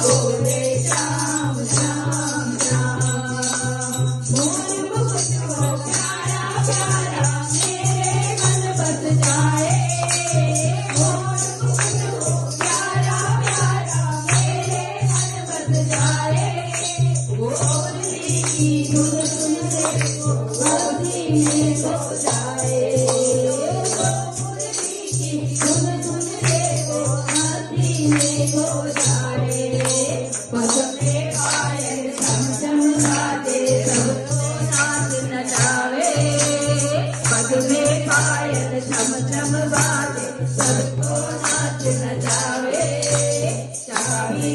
बोले श्याम श्याम श्याम। मोर मुकुट हो प्यारा प्यारा मेरे मन बस जाए। मोर मुकुट हो प्यारा प्यारा मेरे मन बस जाए। गोरी की धुन सुन के गोदी में सो जाए। गोरी की धुन सुन के गोदी में सो जाए। पग में पायल चम चम गाते सबको नाच नचावे। पग में पायल चम चम गाते सबको नाच नचावे। चाबी